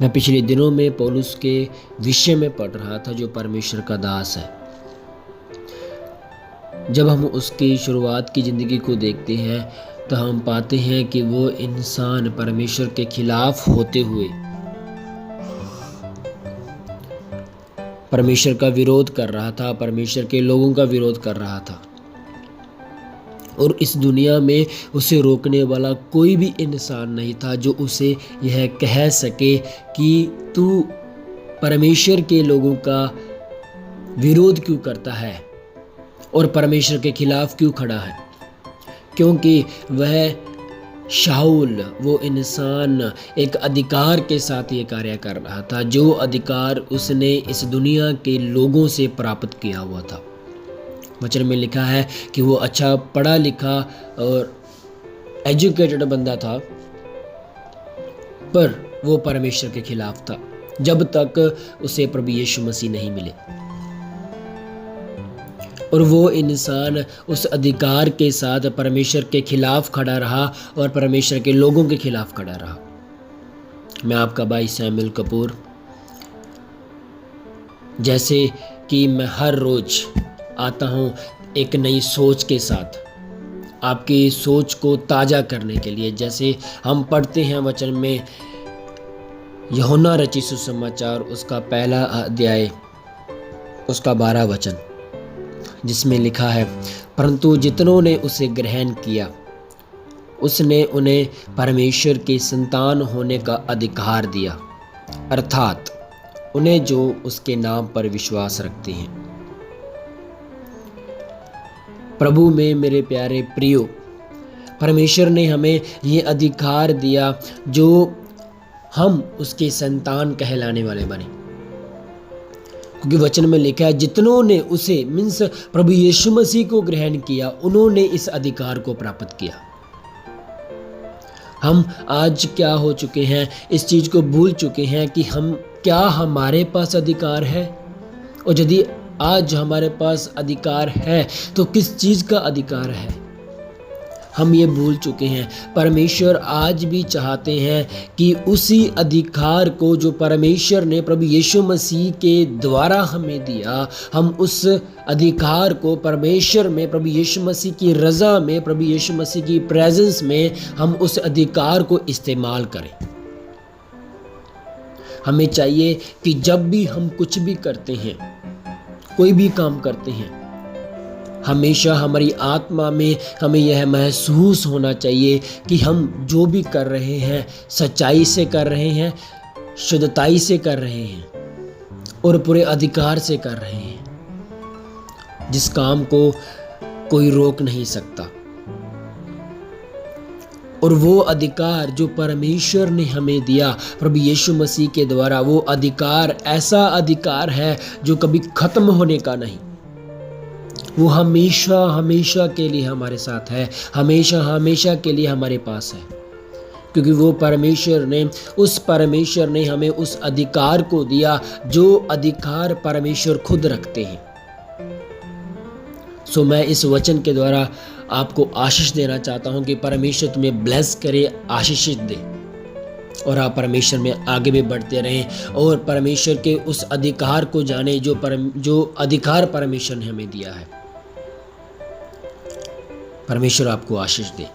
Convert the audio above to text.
मैं पिछले दिनों में पौलुस के विषय में पढ़ रहा था, जो परमेश्वर का दास है। जब हम उसकी शुरुआत की ज़िंदगी को देखते हैं तो हम पाते हैं कि वो इंसान परमेश्वर के खिलाफ होते हुए परमेश्वर का विरोध कर रहा था, परमेश्वर के लोगों का विरोध कर रहा था। और इस दुनिया में उसे रोकने वाला कोई भी इंसान नहीं था जो उसे यह कह सके कि तू परमेश्वर के लोगों का विरोध क्यों करता है और परमेश्वर के खिलाफ क्यों खड़ा है। क्योंकि वह शाऊल, वो इंसान एक अधिकार के साथ ये कार्य कर रहा था, जो अधिकार उसने इस दुनिया के लोगों से प्राप्त किया हुआ था। वचन में लिखा है कि वो अच्छा पढ़ा लिखा और एजुकेटेड बंदा था, पर वो परमेश्वर के खिलाफ था जब तक उसे प्रभु यीशु मसीह नहीं मिले। और वो इंसान उस अधिकार के साथ परमेश्वर के खिलाफ खड़ा रहा और परमेश्वर के लोगों के खिलाफ खड़ा रहा। मैं आपका भाई सैमुअल कपूर, जैसे कि मैं हर रोज आता हूँ एक नई सोच के साथ, आपकी सोच को ताज़ा करने के लिए। जैसे हम पढ़ते हैं वचन में, यूहन्ना रचित सुसमाचार उसका पहला अध्याय उसका 12 वचन, जिसमें लिखा है, परंतु जितनों ने उसे ग्रहण किया उसने उन्हें परमेश्वर के संतान होने का अधिकार दिया, अर्थात उन्हें जो उसके नाम पर विश्वास रखते हैं। प्रभु में मेरे प्यारे प्रियो, परमेश्वर ने हमें ये अधिकार दिया जो हम उसके संतान कहलाने वाले बने। क्योंकि वचन में लिखा है, जितनों ने उसे मीन्स प्रभु यीशु मसीह को ग्रहण किया, उन्होंने इस अधिकार को प्राप्त किया। हम आज क्या हो चुके हैं, इस चीज को भूल चुके हैं कि क्या हमारे पास अधिकार है, और यदि आज हमारे पास अधिकार है तो किस चीज का अधिकार है, हम ये भूल चुके हैं। परमेश्वर आज भी चाहते हैं कि उसी अधिकार को जो परमेश्वर ने प्रभु यीशु मसीह के द्वारा हमें दिया, हम उस अधिकार को परमेश्वर में, प्रभु यीशु मसीह की रज़ा में, प्रभु यीशु मसीह की प्रेजेंस में हम उस अधिकार को इस्तेमाल करें। हमें चाहिए कि जब भी हम कुछ भी करते हैं, कोई भी काम करते हैं, हमेशा हमारी आत्मा में हमें यह महसूस होना चाहिए कि हम जो भी कर रहे हैं सच्चाई से कर रहे हैं, शुद्धताई से कर रहे हैं और पूरे अधिकार से कर रहे हैं, जिस काम को कोई रोक नहीं सकता। और वो अधिकार जो परमेश्वर ने हमें दिया प्रभु यीशु मसीह के द्वारा, वो अधिकार ऐसा अधिकार है जो कभी खत्म होने का नहीं। वो हमेशा हमेशा के लिए हमारे साथ है, हमेशा हमेशा के लिए हमारे पास है। क्योंकि वो परमेश्वर ने हमें उस अधिकार को दिया जो अधिकार परमेश्वर खुद रखते हैं। सो मैं इस वचन के द्वारा आपको आशीष देना चाहता हूं कि परमेश्वर तुम्हें ब्लेस करे, आशीषित दे, और आप परमेश्वर में आगे भी बढ़ते रहें और परमेश्वर के उस अधिकार को जाने जो अधिकार परमेश्वर ने हमें दिया है। परमेश्वर आपको आशीष दे।